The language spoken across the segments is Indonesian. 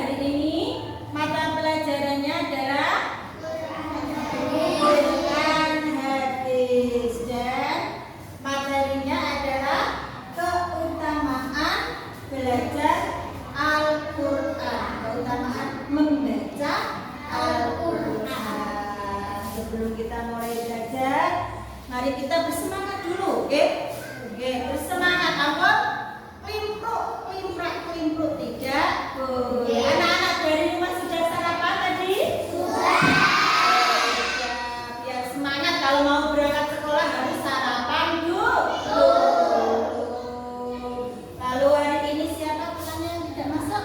hari ini mata pelajarannya adalah Quran hadis dan materinya adalah keutamaan belajar Al-Quran, keutamaan membaca Al-Quran. Sebelum kita mulai belajar, mari kita bersemangat dulu, oke? Oke, bersemangat. Apa? Klimpruk tidak. Anak-anak dari rumah sudah sarapan tadi? Sudah. Biar semangat kalau mau berangkat sekolah harus sarapan dulu. Lalu hari ini siapa temannya yang tidak masuk?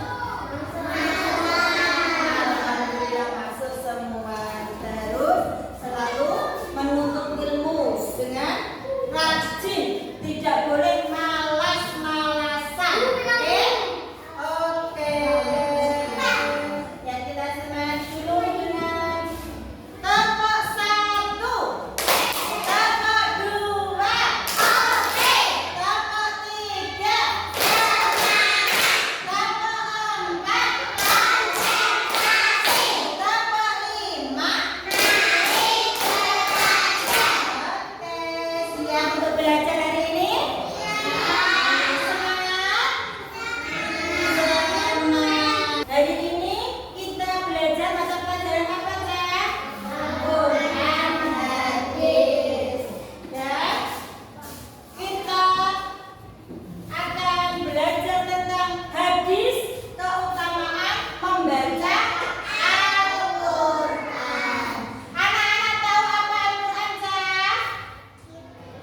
Alhamdulillah masuk semua. Kita harus selalu menuntut ilmu dengan rajin, tidak boleh malas-malasan. Oke. Ya, kita semangat dulu dengan tepuk 1, tepuk 2, oke, tepuk 3, tepuk 4, konsentrasi, tepuk 5. Oke, siap untuk belajar hari ini? Semangat? Semangat. Hari ini kita belajar mata pelajaran apa, Cak? Quran hadis. Dan kita akan belajar tentang hadis, keutamaan membaca Al-Quran. Anak-anak tahu apa Al-Quran, Cak?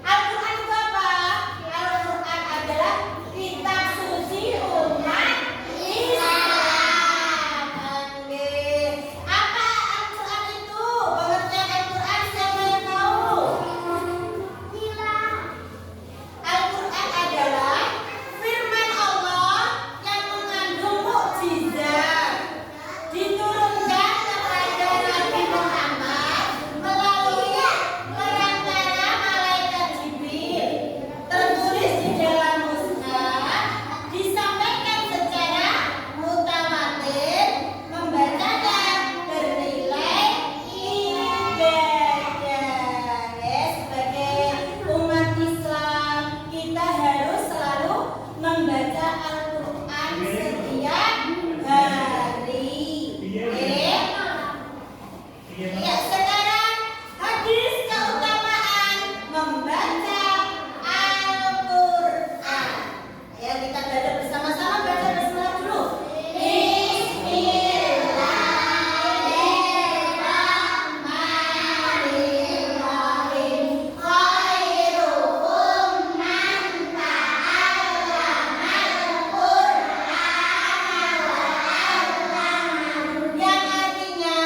Al-Quran itu apa? Al-Quran adalah kitab suci umat Islam. Oke. Apa Al-Quran itu? Pengertian Al-Quran siapa yang tahu? Al-Quran adalah firman Allah yang mengandung mukjizat, diturunkan kepada Nabi Muhammad melalui perantara malaikat Jibril, tertulis di dalam mushaf, disampaikan secara mutawatir, membaca dan bernilai ibadah. Sebagai umat Islam, kita harus selalu membaca Al-Quran setiap hari. Ya, sekarang hadis keutamaan membaca Al-Quran. Ayo kita belajar bersama-sama, baca bismillah dulu. Bismillahirrahmanirrahim. Khairukum man ta'allamal Qur'ana wa 'allamahu. Yang artinya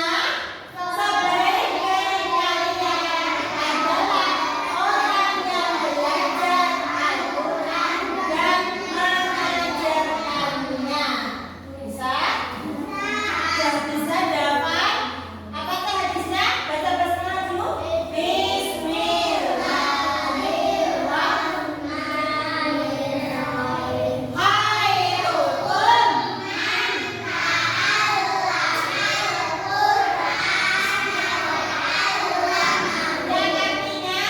sebaik-baik kalian adalah orang yang belajar Al-Quran dan mengajarkannya. Bisa? Sudah bisa dapat? Apakah hadisnya? Baca basmalah dulu. Bismillahirrahmanirrahim. Khairukum yang artinya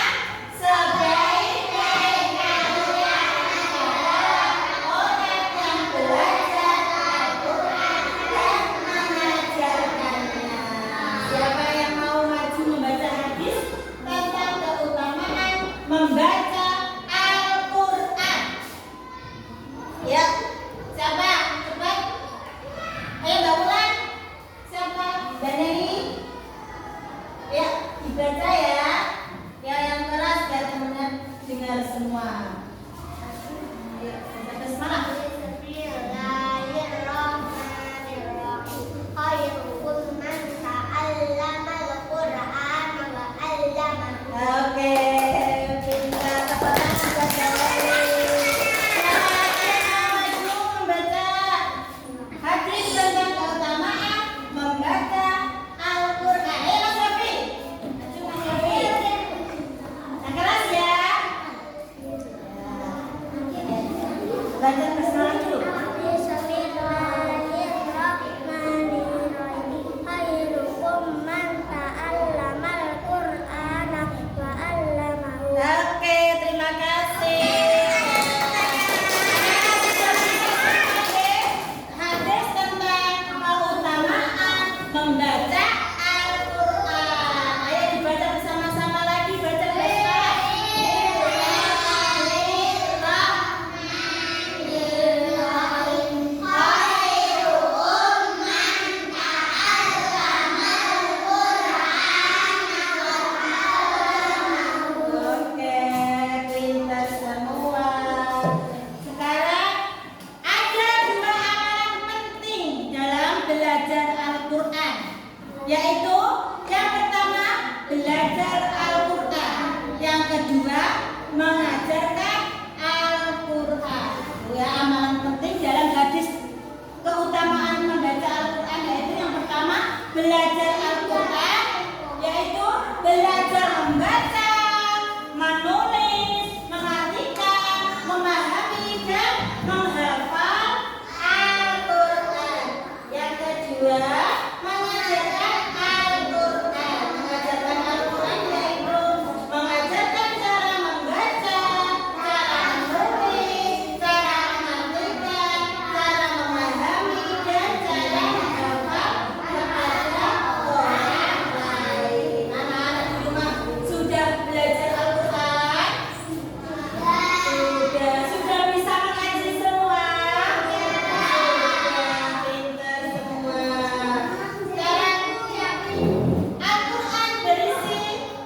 sebaik-baik kalian adalah orang yang belajar Al-Quran dan mengajarkannya. Siapa yang mau maju membaca hadis tentang keutamaan membaca Al-Quran? Ya, siapa? Cepat. Ayo Mbak Wulan. Siapa? Dan ini? Ya, dibaca ya. Ya, yang keras biar teman-teman dengar semua. Ya, baca basmalah. Bismillahirrahmanirrahim. Khairukum man ta'allamal Qur'ana wa 'allamahu. Oke, kita tepuk tangan buat Zawai. Selamat ya, maju membaca hadis tentang keutamaan membaca Al-Quran. Ayo Mas Rafi, maju Mas Rafi. Yang keras ya. Yaitu yang pertama belajar Al-Quran, yang kedua mengajarkan Al-Quran. Ya, amalan penting dalam hadis keutamaan membaca Al-Quran yaitu yang pertama belajar Al-Quran, yaitu belajar membaca, menulis, mengartikan, memahami dan menghafal Al-Quran. Yang kedua mengajarkan Al-Quran. Mengajarkan Al-Quran yaitu mengajarkan cara membaca, cara menulis, cara mengartikan, cara memahami dan cara menghafal kepada orang lain. Anak-anak di rumah sudah belajar Al-Quran? Sudah bisa mengaji semua? Sudah pintar semua. Sekarang Al-Quran berisi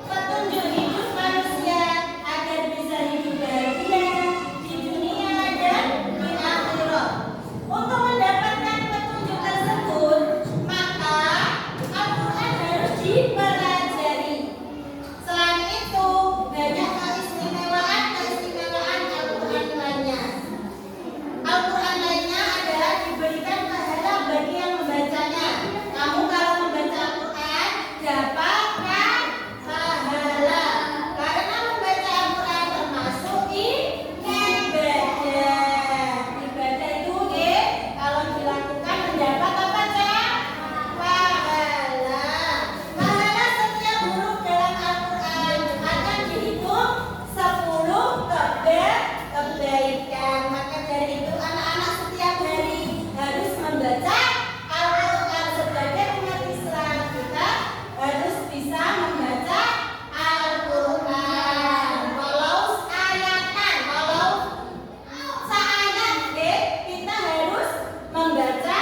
petunjuk hidup manusia agar bisa hidup bahagia di dunia dan di akhirat. Untuk mendapatkan petunjuk tersebut, maka Al-Quran harus dipelajari. Selain itu, banyak keistimewaan Al-Quran lainnya. Al-Quran lainnya adalah diberikan pahala bagi yang membacanya. Kamu kalau membaca Al-Quran dapatkan pahala karena membaca Al-Quran termasuk ibadah. Ibadah itu kalau dilakukan mendapat apa Cak? Pahala. Pahala setiap huruf dalam Al-Quran akan dihitung 10 kebaikan. Maka dari itu anak-anak setiap hari harus membaca Al-Quran. Sebagai umat Islam kita harus bisa membaca Al-Quran. Walau ayatan, walau seayat kita harus membaca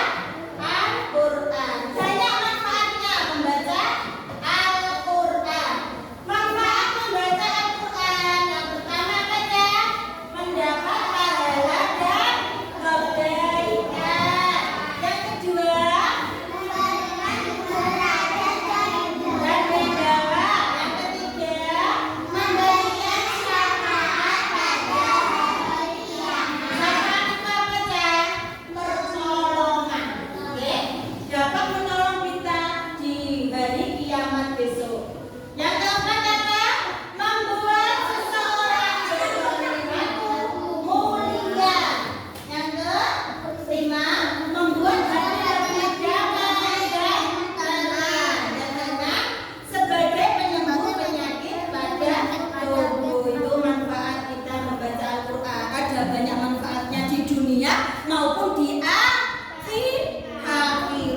Al-Quran. Banyak manfaatnya membaca Al-Quran. Manfaat membaca Al-Quran yang pertama saja mendapat pahala dan kebaikan. Yang kedua dan wibawa. Yang ketiga memberikan syafaat pada hari kiamat. Syafaat itu apa Cak? Pertolongan. Dapat menolong kita di hari kiamat besok. Yang keempat apa? Membuat seseorang berperilaku mulia. Yang kelima, membuat hati lebih damai dan tenang. Yang keenam, sebagai penyembuh penyakit pada tubuh. Itu manfaat kita membaca Al-Quran. Ada banyak manfaatnya di dunia maupun di akhirat.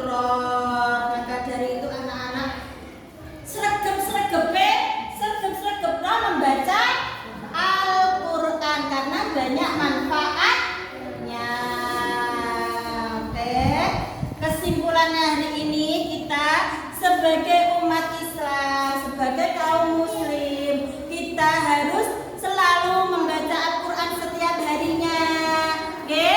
Maka dari itu anak-anak sergep-sergepnya membaca Al-Quran karena banyak manfaatnya. Oke. Kesimpulannya hari ini kita sebagai umat Islam, sebagai kaum muslim, kita harus selalu membaca Al-Quran setiap harinya. Oke?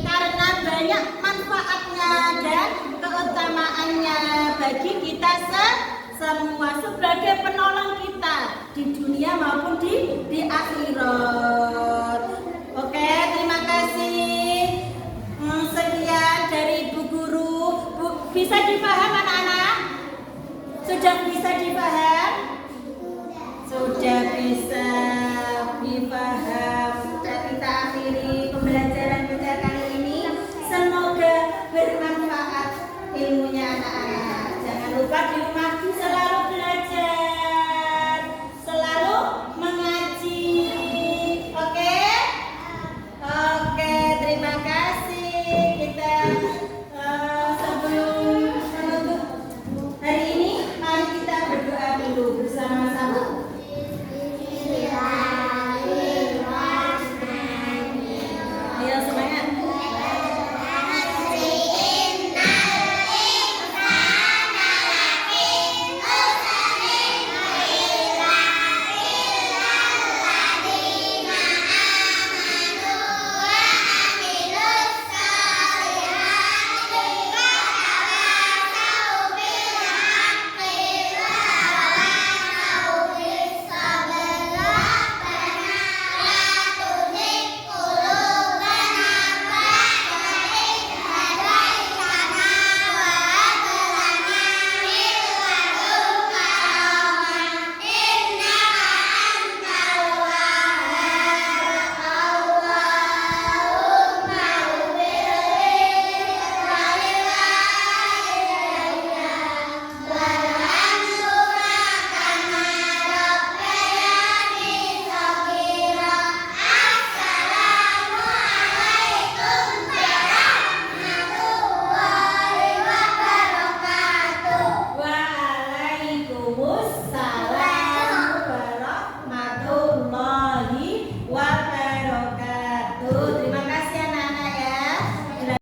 Karena banyak manfaatnya dan keutamaannya bagi kita semua sebagai penolong kita di dunia maupun di akhirat. Oke, terima kasih. Sekian dari Ibu Guru. Bisa dipaham anak-anak? Sudah bisa dipaham? Sudah bisa dipaham. Kita akhiri pembelajaran kita kali ini. Semoga bermanfaat ilmunya anak-anak. Jangan lupa di rumah